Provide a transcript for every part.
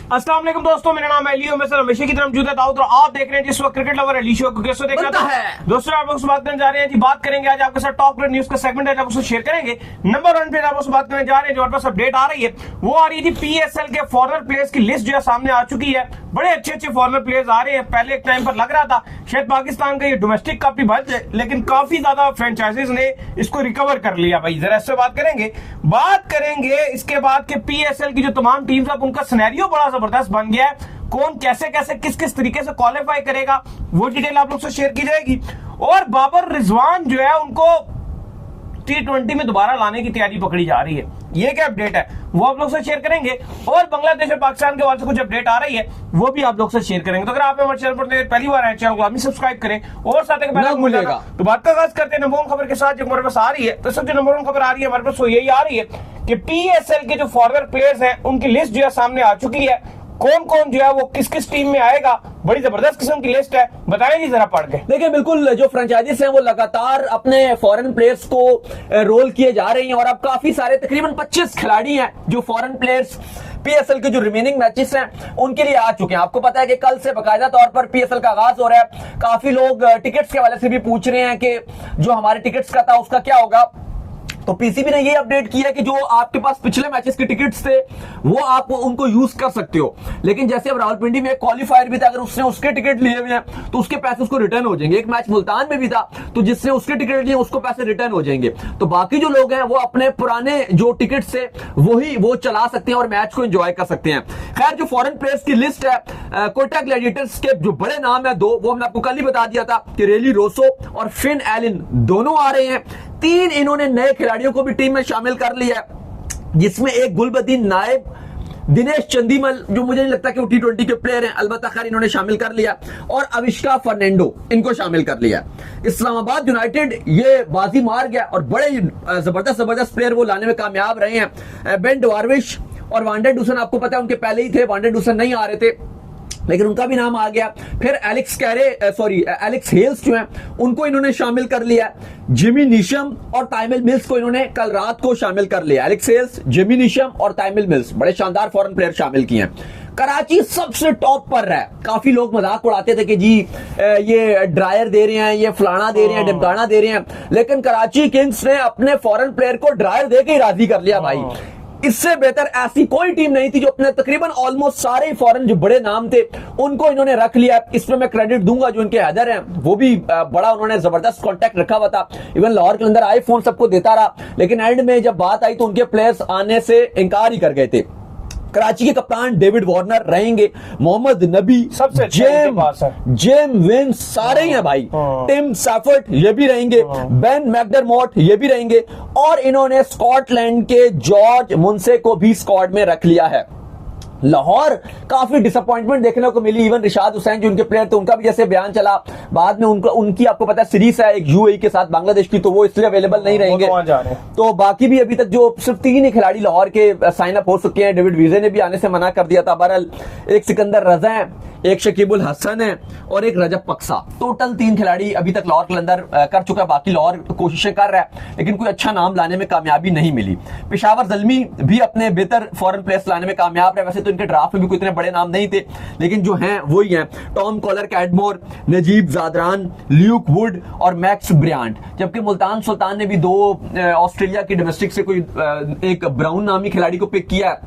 अस्सलाम वालेकुम दोस्तों, मेरा नाम है लियो, मैं सर हमेशा की तरह मौजूद है दाऊद और आप देख रहे हैं जिस वक्त क्रिकेट लवर है शो को कैसे देख रहा है। दोस्तों आप लोग से बात करने जा रहे हैं जी, बात करेंगे आज आपके साथ टॉप न्यूज का सेगमेंट है, आपको शेयर करेंगे। नंबर 1 पे आप लोग बात करने जा रहे हैं जो हमारे पास अपडेट आ रही है वो आ रही थी पीएसएल के फॉरनर प्लेयर्स की लिस्ट जो है सामने आ चुकी है। बड़े अच्छे अच्छे फॉरनर प्लेयर्स आ रहे हैं। पहले एक टाइम पर लग रहा था शायद पाकिस्तान का ये डोमेस्टिक कप भी बच जाए, लेकिन काफी ज्यादा फ्रेंचाइजीज ने इसको रिकवर कर लिया। भाई जरा इससे बात करेंगे इसके बाद के पीएसएल की जो तमाम टीम्स अब उनका सिनेरियो बड़ा जबरदस्त बन गया है। कौन कैसे कैसे किस किस तरीके से क्वालिफाई करेगा वो डिटेल आप लोग से शेयर की जाएगी। और बाबर रिजवान जो है उनको T20 में दोबारा लाने की तैयारी पकड़ी जा रही है। ये क्या अपडेट है वो आप लोग से शेयर करेंगे। और बांग्लादेश और पाकिस्तान के बाद से कुछ अपडेट आ रही है वो भी आप लोग से शेयर करेंगे। तो अगर आप हमारे चैनल पर पहली बार आए चैनल को आप सब्सक्राइब करें और साथ तो बात का आगाज करते हैं नंबर 1 खबर के साथ जो हमारे पास आ रही है। तो सबसे नंबर 1 खबर आ रही है हमारे पास वो यही आ रही है कि पीएसएल के जो फॉरनर प्लेयर्स हैं उनकी लिस्ट जो है सामने आ चुकी है। कौन कौन जो है वो किस किस टीम में आएगा, बड़ी जबरदस्त किस्म की लिस्ट है, बताएं जी जरा पढ़ के। देखिए बिल्कुल, जो फ्रेंचाइजीज हैं वो लगातार अपने फॉरेन प्लेयर्स को रोल किए जा रही हैं और अब काफी सारे तकरीबन 25 खिलाड़ी हैं जो फॉरेन प्लेयर्स पीएसएल के जो रिमेनिंग मैचेस हैं उनके लिए आ चुके हैं। आपको पता है कि कल से बाकायदा तौर पर पीएसएल का आगाज हो रहा है। काफी लोग टिकट्स के हवाले से भी पूछ रहे हैं कि जो हमारे टिकट्स का था उसका क्या होगा। तो पीसीबी ने ये अपडेट किया है कि जो आपके पास पिछले मैचेस के टिकट्स थे वो आप उनको यूज कर सकते हो, लेकिन जैसे अब रावलपिंडी में एक क्वालिफायर भी था, अगर उसने उसके टिकट लिए हुए हैं तो उसके पैसे उसको रिटर्न हो जाएंगे। एक मैच मुल्तान में भी था तो जिसने उसके टिकट लिए उसको पैसे रिटर्न हो जाएंगे। तो बाकी जो लोग हैं वो अपने पुराने जो टिकट थे वो चला सकते हैं और मैच को एंजॉय कर सकते हैं। खैर जो फॉरेन प्लेयर्स की लिस्ट है, कोटा ग्लैडिएटर्स के जो बड़े नाम है दो, वो हमने आपको कल ही बता दिया था कि रेली रोसो और फिन एलिन दोनों आ रहे हैं। 3 इन्होंने नए खिलाड़ियों को भी टीम में शामिल कर लिया, जिसमें एक गुलबदीन नायब, दिनेश चंदीमल जो मुझे नहीं लगता कि वो T20 के प्लेयर हैं, अलबत्ता खैर इन्होंने शामिल कर लिया, और अविष्का फर्नांडो इनको शामिल कर लिया। इस्लामाबाद यूनाइटेड ये बाजी मार गया और बड़े जबरदस्त प्लेयर वो लाने में कामयाब रहे हैं। बेन डवारविश और वांडर डूसन, आपको पता है उनके पहले ही थे, वांडर डूसन नहीं आ रहे थे लेकिन उनका भी नाम आ गया। फिर एलेक्स हेल्स जो हैं उनको इन्होंने शामिल कर लिया। जिमी नीशम और ताइमिल मिल्स को इन्होंने कल रात को शामिल कर लिया। एलेक्स हेल्स, जिमी नीशम और ताइमिल मिल्स बड़े शानदार फॉरेन प्लेयर शामिल किए हैं। कराची सबसे टॉप पर है। काफी लोग मजाक उड़ाते थे कि जी ये ड्रायर दे रहे हैं, ये फलाना दे रहे हैं, डिमकाना दे रहे हैं, लेकिन कराची किंग्स ने अपने फॉरेन प्लेयर को ड्रायर देके ही राजी कर लिया। भाई इससे बेहतर ऐसी कोई टीम नहीं थी जो अपने तकरीबन ऑलमोस्ट सारे फॉरेन जो बड़े नाम थे उनको इन्होंने रख लिया। इसमें मैं क्रेडिट दूंगा जो इनके हैदर हैं, वो भी बड़ा उन्होंने जबरदस्त कांटेक्ट रखा हुआ था। इवन लाहौर के अंदर आईफोन सबको देता रहा, लेकिन एंड में जब बात आई तो उनके प्लेयर्स आने से इनकार ही कर गए थे। कराची के कप्तान डेविड वार्नर रहेंगे, मोहम्मद नबी, सबसे जेम विंस सारे ही हैं भाई, टिम सैफर्ट ये भी रहेंगे, बेन मैकडरमॉट ये भी रहेंगे, और इन्होंने स्कॉटलैंड के जॉर्ज मुंसे को भी स्क्वाड में रख लिया है। लाहौर काफी डिसअपॉइंटमेंट देखने को मिली। इवन रिशाद हुसैन जो उनके प्लेयर थे उनका भी जैसे बयान चला बाद में उनकी आपको पता है सीरीज है एक यूएई के साथ बांग्लादेश की, तो वो इसलिए अवेलेबल नहीं रहेंगे। तो बाकी भी अभी तक जो सिर्फ 3 ही खिलाड़ी लाहौर के साइन अप हो चुके हैं। डेविड विजे ने भी आने से मना कर दिया था। बहरहाल एक सिकंदर रजा है, एक शकीबुल हसन है और एक रजब पक्सा, टोटल 3 खिलाड़ी अभी तक लाहौर के अंदर कर चुका है। बाकी लाहौर कोशिशें कर रहा है लेकिन कोई अच्छा नाम लाने में कामयाबी नहीं मिली। पेशावर जल्मी भी अपने बेहतर फॉरेन प्लेयर्स लाने में कामयाब है। वैसे तो इनके ड्राफ्ट में भी कोई इतने बड़े नाम नहीं थे, लेकिन जो हैं वही हैं, Tom Kohler Cadmore, Najib Zadran, Luke Wood और मैक्स ब्रियांट। जबकि मुल्तान सुल्तान ने भी 2 ऑस्ट्रेलिया की डोमेस्टिक से कोई एक ब्राउन नामी खिलाड़ी को पिक किया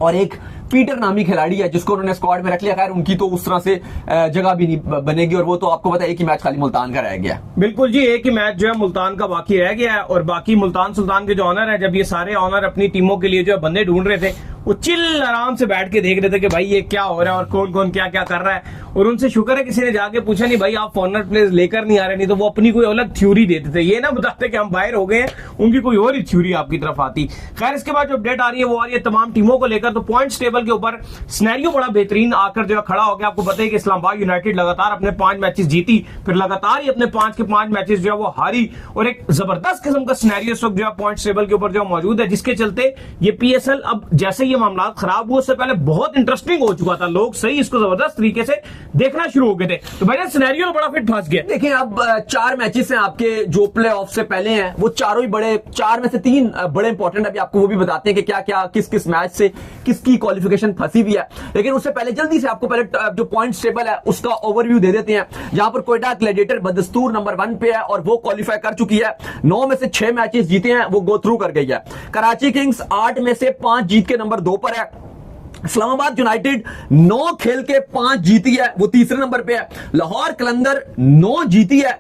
और एक पीटर नामी खिलाड़ी है जिसको उन्होंने स्क्वाड में रख लिया। खैर उनकी तो उस तरह से जगह भी नहीं बनेगी और वो तो आपको पता है एक ही मैच खाली मुल्तान का रह गया। बिल्कुल जी, एक ही मैच जो है मुल्तान का बाकी रह गया है और बाकी मुल्तान सुल्तान के जो ऑनर है, जब ये सारे ऑनर अपनी टीमों के लिए जो है बंदे ढूंढ रहे थे वो चिल आराम से बैठ के देख रहे थे कि भाई ये क्या हो रहा है और कौन कौन क्या क्या कर रहा है। और उनसे शुक्र है किसी ने जाके पूछा नहीं भाई आप फॉरनर प्लेयर्स लेकर नहीं आ रहे, नहीं तो वो अपनी कोई अलग थ्योरी देते थे। ये ना बताते कि हम बाहर हो गए हैं, उनकी कोई और ही थ्योरी आपकी तरफ आती। खैर इसके बाद जो अपडेट आ रही है वो आ रही है तमाम टीमों को लेकर। तो पॉइंट्स टेबल के ऊपर सिनेरियो बड़ा बेहतरीन आकर जो खड़ा हो गया। आपको पता है कि इस्लामाबाद यूनाइटेड लगातार अपने 5 मैचेस जीती, फिर लगातार ही अपने 5 के 5 मैचेस जो है वो हारी, और एक जबरदस्त किस्म का सिनेरियो इस वक्त जो है पॉइंट्स टेबल के ऊपर जो मौजूद है, जिसके चलते ये पीएसएल अब जैसे ये मामला खराब हुआ उससे पहले बहुत इंटरेस्टिंग हो चुका था। लोग सही इसको जबरदस्त तरीके से देखना शुरू हो गए थे। तो भाई सिनेरियो बड़ा फिट फंस गया। देखिए अब 4 मैचेस हैं आपके जो प्ले ऑफ से पहले हैं, वो चारों ही बड़े, 4 में से 3 बड़े इंपॉर्टेंट। अभी आपको वो भी बताते हैं कि क्या क्या किस किस मैच से किसकी क्वालिफिकेशन क्वालिफिकेशन फंसी भी है। लेकिन उससे पहले जल्दी से आपको पहले जो पॉइंट्स टेबल है उसका ओवरव्यू दे देते हैं, जहां पर क्वेटा ग्लैडिएटर बदस्तूर नंबर 1 पे है और वो क्वालिफाई कर चुकी है। 9 में से 6 मैचेस जीते हैं, वो गो थ्रू कर गई है। कराची किंग्स 8 में से 5 जीत के नंबर 2 पर है। इस्लामाबाद यूनाइटेड 9 खेल के 5 जीती है, वो तीसरे नंबर पे है। लाहौर कलंदर 9 जीती है,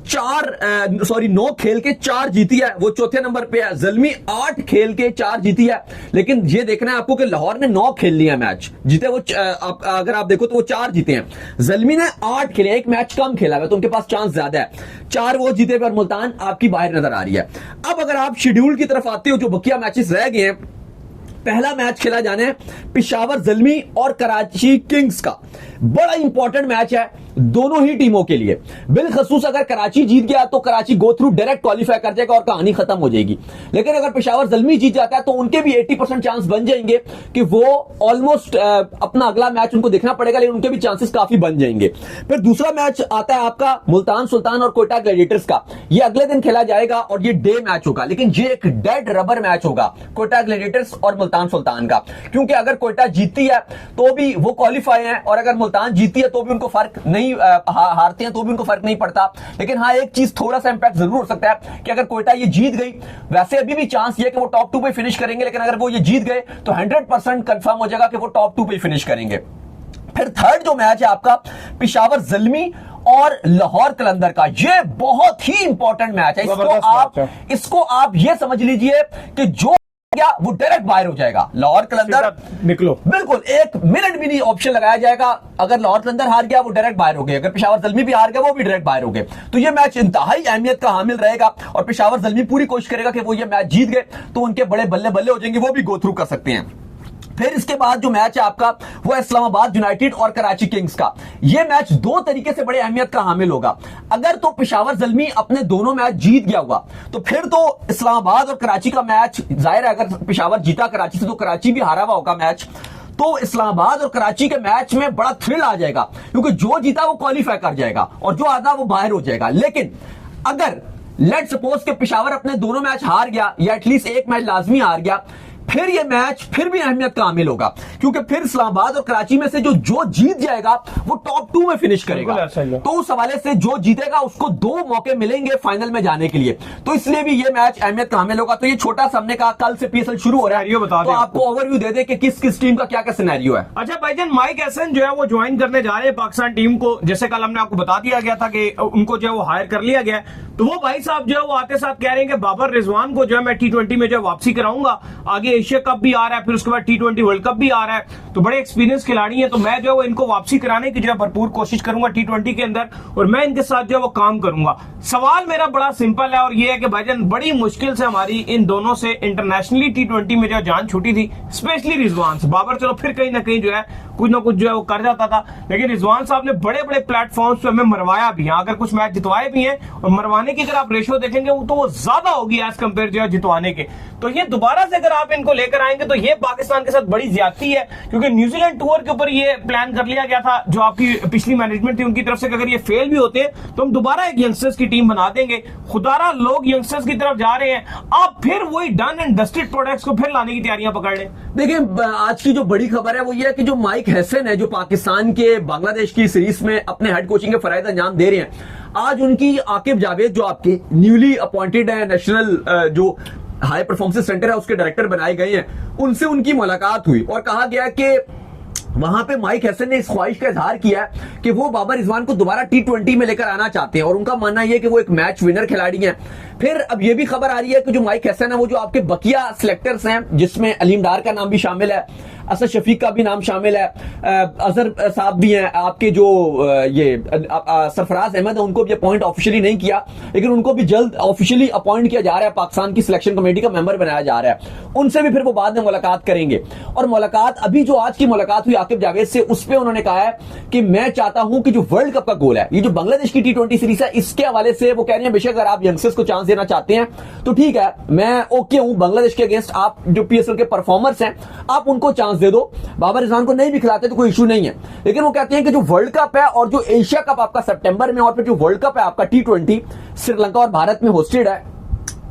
9 खेल के 4 जीती है, वो चौथे नंबर पे है। ज़ल्मी 8 खेल के 4 जीती है, लेकिन ये देखना है आपको कि लाहौर ने 9 खेल लिया मैच जीते, वो अगर आप देखो तो वो 4 जीते हैं। ज़ल्मी ने 8 खेले, एक मैच कम खेला है तो उनके पास चांस ज्यादा है, 4 वो जीते पर मुल्तान आपकी बाहर नजर आ रही है। अब अगर आप शेड्यूल की तरफ आते हो, जो बकिया मैचेस रह गए हैं, पहला मैच खेला जाना है पेशावर ज़ल्मी और कराची किंग्स का। बड़ा इंपॉर्टेंट मैच है दोनों ही टीमों के लिए। बिलखसूस अगर कराची जीत गया तो Karachi go through direct qualify कर जाएगा और कहानी खत्म हो जाएगी। लेकिन अगर पेशावर ज़ल्मी जीत जाता है तो उनके भी 80% चांस बन जाएंगे कि वो ऑलमोस्ट अपना अगला मैच उनको देखना पड़ेगा, लेकिन उनके भी चांसेस काफी बन जाएंगे। फिर दूसरा मैच आता है आपका मुल्तान सुल्तान और कोयटा ग्लैडिएटर्स का। ये अगले दिन खेला जाएगा और ये डे मैच होगा, लेकिन ये एक डेड रबर मैच होगा कोयटा ग्लैडिएटर्स और मुल्तान सुल्तान का, क्योंकि अगर कोयटा जीतती है तो भी वो क्वालिफाई है और अगर मुल्तान जीतती है तो भी उनको फर्क नहीं, हारते हैं तो भी उनको फर्क नहीं पड़ता। लेकिन हाँ, एक चीज थोड़ा सा इंपैक्ट जरूर हो सकता है कि अगर कोयटा ये जीत गई, वैसे अभी भी चांस ये कि वो टॉप 2 पे फिनिश करेंगे, लेकिन अगर वो ये जीत गए तो 100% कंफर्म हो जाएगा कि वो टॉप 2 पे फिनिश करेंगे। फिर थर्ड जो मैच है आपका पेशावर ज़ल्मी और लाहौर कलंदर का, ये बहुत ही इंपॉर्टेंट मैच है। इसको आप ये समझ लीजिए कि जो क्या वो डायरेक्ट बाहर हो जाएगा। लाहौर कलंदर निकलो, बिल्कुल 1 मिनट भी नहीं ऑप्शन लगाया जाएगा। अगर लाहौर कलंदर हार गया वो डायरेक्ट बाहर हो गए, अगर पेशावर ज़ल्मी भी हार गया वो भी डायरेक्ट बाहर हो गए। तो ये मैच इंतहाई अहमियत का हामिल रहेगा और पेशावर ज़ल्मी पूरी कोशिश करेगा कि वो ये मैच जीत गए तो उनके बड़े बल्ले बल्ले हो जाएंगे, वो भी गो थ्रू कर सकते हैं। फिर इसके बाद जो मैच है आपका वो है इस्लामाबाद यूनाइटेड और कराची किंग्स का। यह मैच 2 तरीके से बड़े अहमियत का हामिल होगा। अगर तो पेशावर ज़ल्मी अपने दोनों मैच जीत गया होगा तो फिर तो इस्लामाबाद और कराची का मैच, जाहिर है अगर पेशावर जीता कराची से तो कराची भी हारा हुआ होगा मैच, तो इस्लामाबाद और कराची के मैच में बड़ा थ्रिल आ जाएगा, क्योंकि जो जीता वो क्वालिफाई कर जाएगा और जो आधा वो बाहर हो जाएगा। लेकिन अगर लेट सपोज के पेशावर अपने दोनों मैच हार गया या एटलीस्ट एक मैच लाजमी हार गया, फिर ये मैच फिर भी अहमियत का हामिल होगा, क्योंकि फिर इस्लामाबाद और कराची में से जो जीत जाएगा वो टॉप 2 में फिनिश करेगा। तो उस हवाले से जो जीतेगा उसको 2 मौके मिलेंगे फाइनल में जाने के लिए, तो इसलिए भी ये मैच अहमियत का हामिल होगा। तो ये छोटा सा हमने कहा कल से पीएसएल शुरू हो रहा है, बता तो आपको ओवरव्यू दे दे कि किस किस टीम का क्या क्या सिनेरियो है। अच्छा भाईजान, माइक हैसन जो है वो ज्वाइन करने जा रहे हैं पाकिस्तान टीम को, जैसे कल हमने आपको बता दिया गया था कि उनको जो है वो हायर कर लिया गया है। तो वो भाई साहब जो है वो आते साथ कह रहे हैं कि बाबर रिजवान को जो है मैं T20 में जो है वापसी कराऊंगा, आगे एशिया कप भी आ रहा है, फिर उसके बाद T20 वर्ल्ड कप भी आ रहा है, तो बड़े एक्सपीरियंस खिलाड़ी है, तो मैं जो है वो इनको वापसी कराने की जो है भरपूर कोशिश करूंगा T20 के अंदर और मैं इनके साथ जो है वो काम करूंगा। सवाल मेरा बड़ा सिंपल है और ये है कि भाईजान बड़ी मुश्किल से हमारी इन दोनों से इंटरनेशनली T20 में जो जान छूटी थी, स्पेशली रिजवान से। बाबर चलो फिर कहीं ना कहीं जो है कुछ ना कुछ जो है वो कर जाता था, लेकिन रिजवान साहब ने बड़े बड़े प्लेटफॉर्म्स पे हमें मरवाया भी है, अगर कुछ मैच जितवाए भी हैं, और मरवाने की अगर आप रेशियो देखेंगे तो वो ज्यादा होगी एज कंपेयर जो है जितवाने के। तो ये दोबारा से अगर आप इनको लेकर आएंगे तो ये पाकिस्तान के साथ बड़ी ज्यादती है, क्योंकि न्यूजीलैंड टूर के ऊपर ये प्लान कर लिया गया था जो आपकी पिछली मैनेजमेंट थी उनकी तरफ से, अगर ये फेल भी होते तो हम दोबारा एक यंगस्टर्स की टीम बना देंगे। खुदारा लोग यंगस्टर्स की तरफ जा रहे हैं, आप फिर वही डन एंड डस्टेड प्रोडक्ट्स को फिर लाने की तैयारियां पकड़ लें। देखिए आज की जो बड़ी खबर है वो ये है कि जो माइक हैसन है, जो पाकिस्तान के बांग्लादेश की सीरीज में अपने हेड कोचिंग के फराइज अंजाम दे रहे हैं, आज उनकी आकिब जावेद जो आपके न्यूली अपॉइंटेड है नेशनल जो हाई परफॉर्मेंस सेंटर है उसके डायरेक्टर बनाए गए हैं, उनसे उनकी मुलाकात हुई और कहा गया कि वहां पे माइक हैसन ने इस ख्वाहिश का इजहार किया कि वो बाबर रिजवान को दोबारा T20 में लेकर आना चाहते हैं और उनका मानना यह कि वो एक मैच विनर खिलाड़ी हैं। फिर अब ये भी खबर आ रही है कि जो माइक हैसन है वो जो आपके बकिया सिलेक्टर्स हैं, जिसमें अलीम डार का नाम भी शामिल है, असद शफीक का भी नाम शामिल है, अजहर साहब भी हैं, आपके जो ये सरफराज अहमद है, उनको भी अपॉइंट ऑफिशियली नहीं किया, लेकिन उनको भी जल्द ऑफिशियली अपॉइंट किया जा रहा है, पाकिस्तान की सिलेक्शन कमेटी का मेंबर बनाया जा रहा है। उनसे भी फिर वो बाद में मुलाकात करेंगे और मुलाकात अभी जो आज की मुलाकात हुई आकिब जावेद से, उस पर उन्होंने कहा है कि मैं चाहता हूं कि जो वर्ल्ड कप का गोल है, ये जो बांग्लादेश की T20 सीरीज है, इसके हवाले से वो कह रहे हैं बेशक अगर आप यंगस्टर्स को चांस देना चाहते हैं तो ठीक है, मैं ओके हूं, बांग्लादेश के अगेंस्ट आप जो PSL के परफॉर्मर्स हैं आप उनको चांस दे दो, बाबर रिजवान को नहीं भी खिलाते तो कोई इशू नहीं है। लेकिन वो कहते हैं कि जो वर्ल्ड कप है और जो एशिया कप आपका सितंबर में और फिर जो वर्ल्ड कप है आपका T20 श्रीलंका और भारत में होस्टेड है,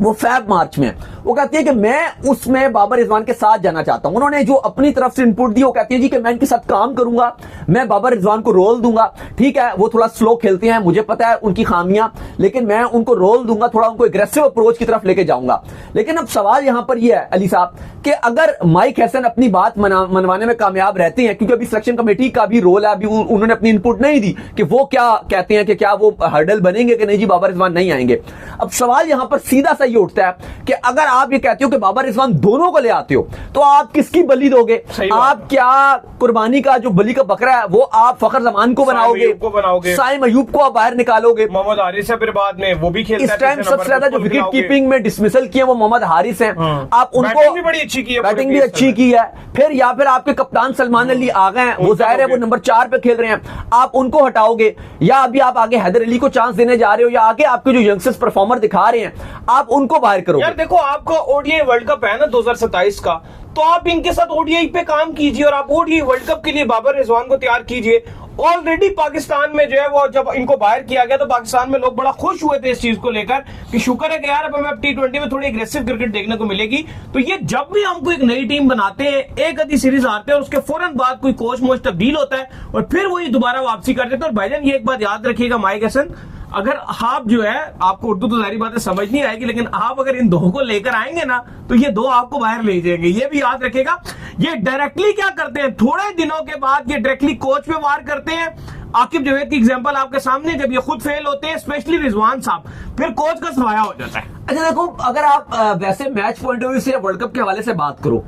वो फैब मार्च में वो कहती है कि मैं उसमें बाबर रिजवान के साथ जाना चाहता हूं। उन्होंने जो अपनी तरफ से इनपुट दी, वो कहती है जी कि मैं इनके साथ काम करूंगा, मैं बाबर रिजवान को रोल दूंगा। ठीक है, वो थोड़ा स्लो खेलते हैं, मुझे पता है उनकी खामियां, लेकिन मैं उनको रोल दूंगा, थोड़ा उनको एग्रेसिव अप्रोच की तरफ लेके जाऊंगा। लेकिन अब सवाल यहां पर यह है अली साहब कि अगर माइक हैसन अपनी बात मनवाने में कामयाब रहते हैं, क्योंकि अभी सिलेक्शन कमेटी का भी रोल है, अभी उन्होंने अपनी इनपुट नहीं दी कि वो क्या कहते हैं कि क्या वो हर्डल बनेंगे कि नहीं जी बाबर रिजवान नहीं आएंगे। अब सवाल यहां पर सीधा सा ये उठता है कि अगर आप ये कहते हो कि बाबर रिजवान दोनों को ले आते हो, तो आप किसकी बलि दोगे? आप क्या कुर्बानी का जो बलि का बकरा है वो आप फखर जमान को बनाओगे, साइम अयूब को आप बाहर निकालोगे, मोहम्मद हारिस है, फिर बाद में वो भी खेलता है। इस टाइम सबसे ज्यादा जो विकेट कीपिंग में डिसमिसल किए वो मोहम्मद हारिस हैं। आप उनको बैटिंग भी बड़ी अच्छी की है, बैटिंग भी अच्छी की है। फिर या फिर आपके कप्तान सलमान अली आ गए हैं, वो जाहिर है वो नंबर 4 पे खेल रहे हैं, आप उनको हटाओगे, या अभी आप आगे हैदर अली को चांस देने जा रहे हो, या आगे आपके जो यंगस्टर्स परफॉर्मर दिखा रहे हैं आप उनको बाहर करोगे? यार देखो, आपका ओडीआई वर्ल्ड कप है ना 2027 का, तो आप इनके साथ ओडीआई पे काम कीजिए और आप ओडीआई वर्ल्ड कप के लिए बाबर रिजवान को तैयार कीजिए। ऑलरेडी पाकिस्तान में जो है वो जब इनको बाहर किया गया तो पाकिस्तान में लोग बड़ा खुश हुए थे इस चीज को लेकर कि शुक्र है कि यार अब हमें T20 में थोड़ी एग्रेसिव क्रिकेट देखने को मिलेगी। तो ये जब भी हमको एक नई टीम बनाते हैं, एक आधी सीरीज हारते हैं और उसके फौरन बाद कोई कोच मोच तब्दील होता है और फिर वही दोबारा वापसी कर देते हैं। और भाईजान ये एक बात याद रखिएगा माइक हसन, अगर आप जो है, आपको उर्दू तो जारी बात है समझ नहीं आएगी, लेकिन आप अगर इन दो को लेकर आएंगे ना तो ये दो आपको बाहर ले जाएंगे, ये भी याद रखिएगा। ये डायरेक्टली क्या करते हैं, थोड़े दिनों के बाद ये डायरेक्टली कोच पे वार करते हैं। आकिब जावेद की एग्जांपल आपके सामने, जब ये खुद फेल होते हैं, स्पेशली रिजवान साहब, फिर कोच का सफाया हो जाता है। अच्छा देखो, अगर आप वैसे मैच पॉइंट ऑफ व्यू से वर्ल्ड कप के हवाले से बात करो,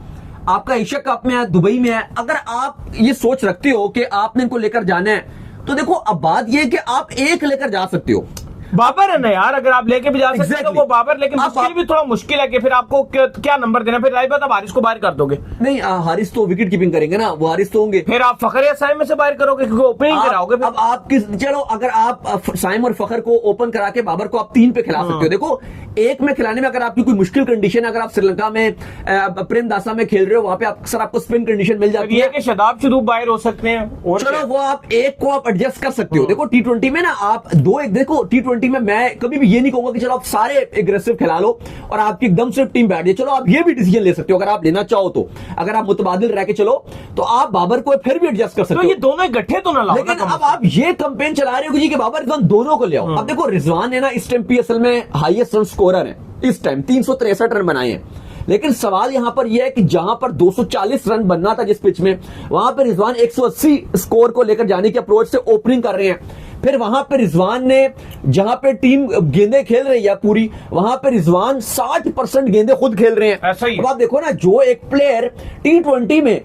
आपका एशिया कप में है, दुबई में है, अगर आप ये सोच रखते हो कि आपने इनको लेकर जाना है, तो देखो अब बात ये है कि आप एक लेकर जा सकते हो। बाबर है ना यार, अगर आप लेके भी जा सकते हैं तो वो बाबर, लेकिन मुश्किल भी थोड़ा मुश्किल है कि फिर आपको क्या नंबर देना। फिर राइट बात, आप हारिस को बाहर कर दोगे? नहीं, हारिस तो विकेट कीपिंग करेंगे ना, वो हारिस तो होंगे। फिर आप फखर या साइम में से बाहर करोगे क्योंकि ओपनिंग कराओगे। अब आप चलो, अगर आप साइम और फखर को ओपन करा के बाबर को आप 3 पे खिला सकते हो। देखो, एक में खिलाने में अगर आपकी कोई मुश्किल कंडीशन है, अगर आप श्रीलंका में प्रेमदासा में खेल रहे हो, वहां पे अक्सर आपको स्पिन कंडीशन मिल जाती है, शदाब शुदूब बाहर हो सकते हैं, और चलो वो आप एक को आप एडजस्ट कर सकते हो। देखो T20 में ना आप 2-1, देखो T20 में मैं कभी भी ये नहीं कहूंगा कि चलो आप सारे एग्रेसिव खिला लो और आपकी एकदम सिर्फ टीम बैठ जाए। चलो आप ये भी डिसीजन ले सकते हो अगर आप लेना चाहो तो, अगर आप मुतबादिल रह के चलो तो आप बाबर को फिर भी एडजस्ट कर सकते हो। तो ये दोनों इकट्ठे तो ना लाओ। लेकिन अब आप ये कैंपेन चला रहे हो जी कि बाबर रिजवान दोनों को ले आओ। अब देखो, रिजवान है ना इस टाइम PSL में हाईएस्ट रन स्कोरर है, इस टाइम 363 रन बनाए हैं। लेकिन सवाल यहां पर यह है कि जहां पर 240 रन बनना था जिस पिच में, वहां पर रिजवान 180 स्कोर को लेकर जाने के अप्रोच से ओपनिंग कर रहे हैं। फिर वहां पे रिजवान ने, जहां पे टीम गेंदें खेल रही है पूरी, वहां पे रिजवान 60% गेंदें खुद खेल रहे हैं। ऐसा ही। अब आप देखो ना, जो एक प्लेयर T20 में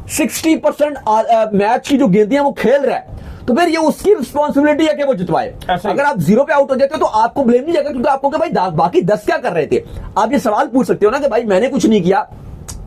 60% मैच की जो गेंदें वो खेल रहा है, तो फिर ये उसकी रिस्पॉन्सिबिलिटी है कि वो जितवाए। अगर आप 0 पे आउट हो जाते हो तो आपको ब्लेम नहीं जाएगा, क्योंकि आपको भाई बाकी 10 क्या कर रहे थे। आप ये सवाल पूछ सकते हो ना कि भाई मैंने कुछ नहीं किया,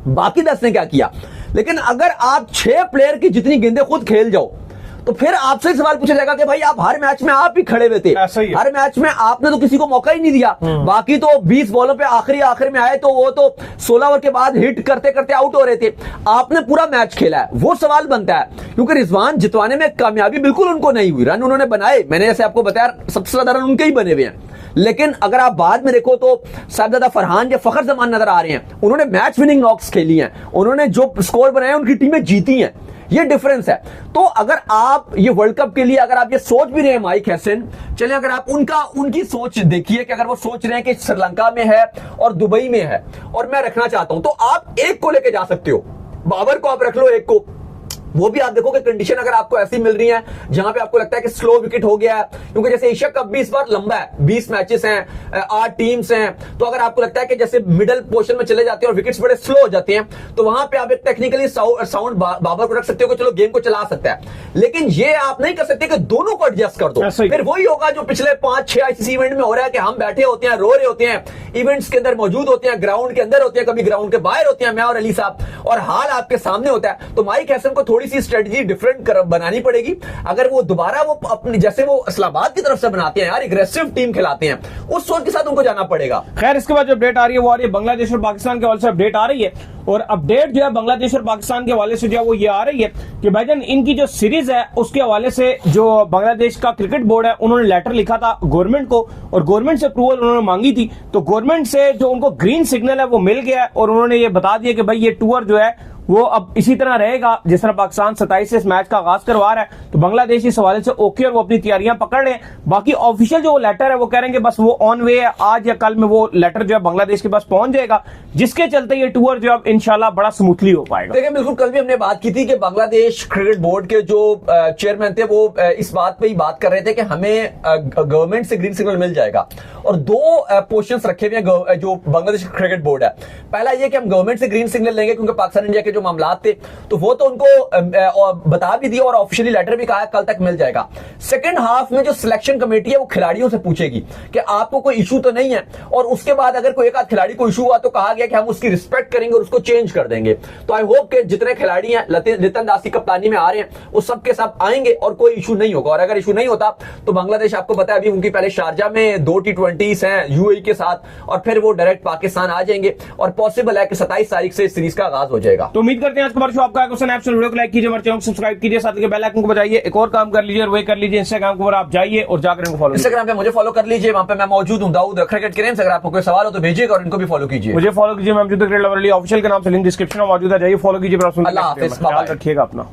बाकी 10 ने क्या किया। लेकिन अगर आप 6 प्लेयर की जितनी गेंदें खुद खेल जाओ तो फिर आपसे सवाल पूछा जाएगा कि भाई आप हर मैच में आप ही खड़े हुए थे, हर मैच में आपने तो किसी को मौका ही नहीं दिया। बाकी तो 20 बॉलों पे आखिर में आए तो वो तो 16 ओवर के बाद हिट करते करते आउट हो रहे थे, आपने पूरा मैच खेला है। वो सवाल बनता है, क्योंकि रिजवान जितवाने में कामयाबी बिल्कुल उनको नहीं हुई। रन उन्होंने बनाए, मैंने जैसे आपको बताया सबसे ज्यादा रन उनके ही बने हुए हैं। लेकिन अगर आप बाद में देखो तो साहबजादा फरहान या फखर जमान नजर आ रहे हैं, उन्होंने मैच विनिंग नॉक्स खेली हैं, उन्होंने जो स्कोर बनाए उनकी टीमें जीती हैं। ये डिफरेंस है। तो अगर आप ये वर्ल्ड कप के लिए अगर आप ये सोच भी रहे हैं माइक हैसन, चलिए अगर आप उनकी सोच देखिए कि अगर वो सोच रहे हैं कि श्रीलंका में है और दुबई में है और मैं रखना चाहता हूं, तो आप एक को लेके जा सकते हो, बाबर को आप रख लो एक को। वो भी आप देखो कि कंडीशन अगर आपको ऐसी मिल रही है जहां पे आपको लगता है कि स्लो विकेट हो गया है, क्योंकि जैसे एशिया कप भी इस बार लंबा है, 20 मैचेस हैं, 8 टीम्स हैं, तो अगर आपको लगता है कि जैसे मिडिल पोर्शन में चले जाते हैं और विकेट्स बड़े स्लो हो जाते हैं, तो वहां पे आप एक टेक्निकली साउंड बाबर को रख सकते हो कि चलो गेम को चला सकता है। लेकिन ये आप नहीं कर सकते कि दोनों को एडजस्ट कर दो। फिर वही होगा जो पिछले 5-6 आईसीसी इवेंट में हो रहा है कि हम बैठे होते हैं, रो रहे होते हैं, इवेंट्स के अंदर मौजूद होते हैं, ग्राउंड के अंदर होते हैं, कभी ग्राउंड के बाहर होते हैं, मैं और अली साहब, और हाल आपके सामने होता है। तो माइक हैसन को थोड़ी सी स्ट्रेटजी डिफरेंट बनानी पड़ेगी। अगर वो दोबारा वो अपनी जैसे वो इस्लामाबाद की तरफ से बनाते हैं यार, एग्रेसिव टीम खिलाते हैं, उस सोच के साथ उनको जाना पड़ेगा। खैर इसके बाद जो अपडेट आ रही है वो आ रही है बांग्लादेश और पाकिस्तान के हवाले से अपडेट आ रही है, और अपडेट जो है बांग्लादेश और पाकिस्तान के हवाले से जो है वो ये आ रही है कि भाईजान इनकी जो सीरीज है उसके हवाले से जो बांग्लादेश का क्रिकेट बोर्ड है उन्होंने लेटर लिखा था गवर्नमेंट को, और गवर्नमेंट से अप्रूवल उन्होंने मांगी थी, तो गवर्नमेंट से जो उनको ग्रीन सिग्नल है वो मिल गया है, और उन्होंने ये बता दिया कि भाई ये टूर जो है वो अब इसी तरह रहेगा जिस तरह पाकिस्तान 27 से इस मैच का आगाज करवा रहा है। तो बांग्लादेश इस हवाले से ओके और वो अपनी तैयारियां पकड़ रहे हैं। बाकी ऑफिशियल जो लेटर है वो कह रहे हैं कि बस वो ऑन वे है, आज या कल में वो लेटर जो है बांग्लादेश के पास पहुंच जाएगा, जिसके चलते ये टूर जो अब इंशाल्लाह बड़ा स्मूथली हो पाएगा। देखिए बिल्कुल, कल भी हमने बात की थी कि बांग्लादेश क्रिकेट बोर्ड के जो चेयरमैन थे वो इस बात पे ही बात कर रहे थे कि हमें गवर्नमेंट से ग्रीन सिग्नल मिल जाएगा, और दो पोर्शंस रखे हुए हैं जो बांग्लादेश क्रिकेट बोर्ड है। पहला ये कि हम गवर्नमेंट से ग्रीन सिग्नल लेंगे क्योंकि पाकिस्तान इंडिया के जो मामला थे तो वो तो उनको बता भी दिया और ऑफिशियली लेटर भी कहा कल तक मिल जाएगा। सेकंड हाफ में जो सिलेक्शन कमेटी है वो खिलाड़ियों से पूछेगी कि आपको कोई इशू तो नहीं है, और उसके बाद अगर कोई एक आध खिलाड़ी को इशू हुआ तो कहा गया कि हम उसकी रिस्पेक्ट करेंगे और उसको चेंज कर देंगे। तो आई होप कि जितने खिलाड़ी हैं लितन दास की कप्तानी में आ रहे हैं वो सबके साथ आएंगे और कोई इशू नहीं होगा। और अगर इशू नहीं होता तो बांग्लादेश आपको पता है अभी उनकी पहले शारजा में 2 T20s हैं यूएई के साथ, और फिर वो डायरेक्ट पाकिस्तान आ जाएंगे, और पॉसिबल है कि 27 तारीख से इस सीरीज का आगाज हो जाएगा। तो उम्मीद करते हैं आज का शो आपका क्वेश्चन ऐप वीडियो को लाइक कीजिए, हमारे चैनल को सब्सक्राइब कीजिए, साथ में बेल आइकन को बजाइए। एक और काम कर लीजिए और वही कर लीजिए, इंस्टाग्राम के ऊपर आप जाइए और जाकर इनको फॉलो इंस्टाग्राम पे मुझे फॉलो कर लीजिए, वहां पे मैं मौजूद हूं, दाऊद क्रिकेट के नेम से। अगर आपको कोई सवाल हो तो भेजिएगा और इनको भी फॉलो कीजिए। मुझे फॉलो कीजिए, मैं मौजूद क्रिकेट लवर ऑफिशियल के नाम से लिंक डिस्क्रिप्शन में मौजूद है, जाइए फॉलो कीजिए। अल्लाह हाफिज़, बाय बाय। रखिएगा अपना।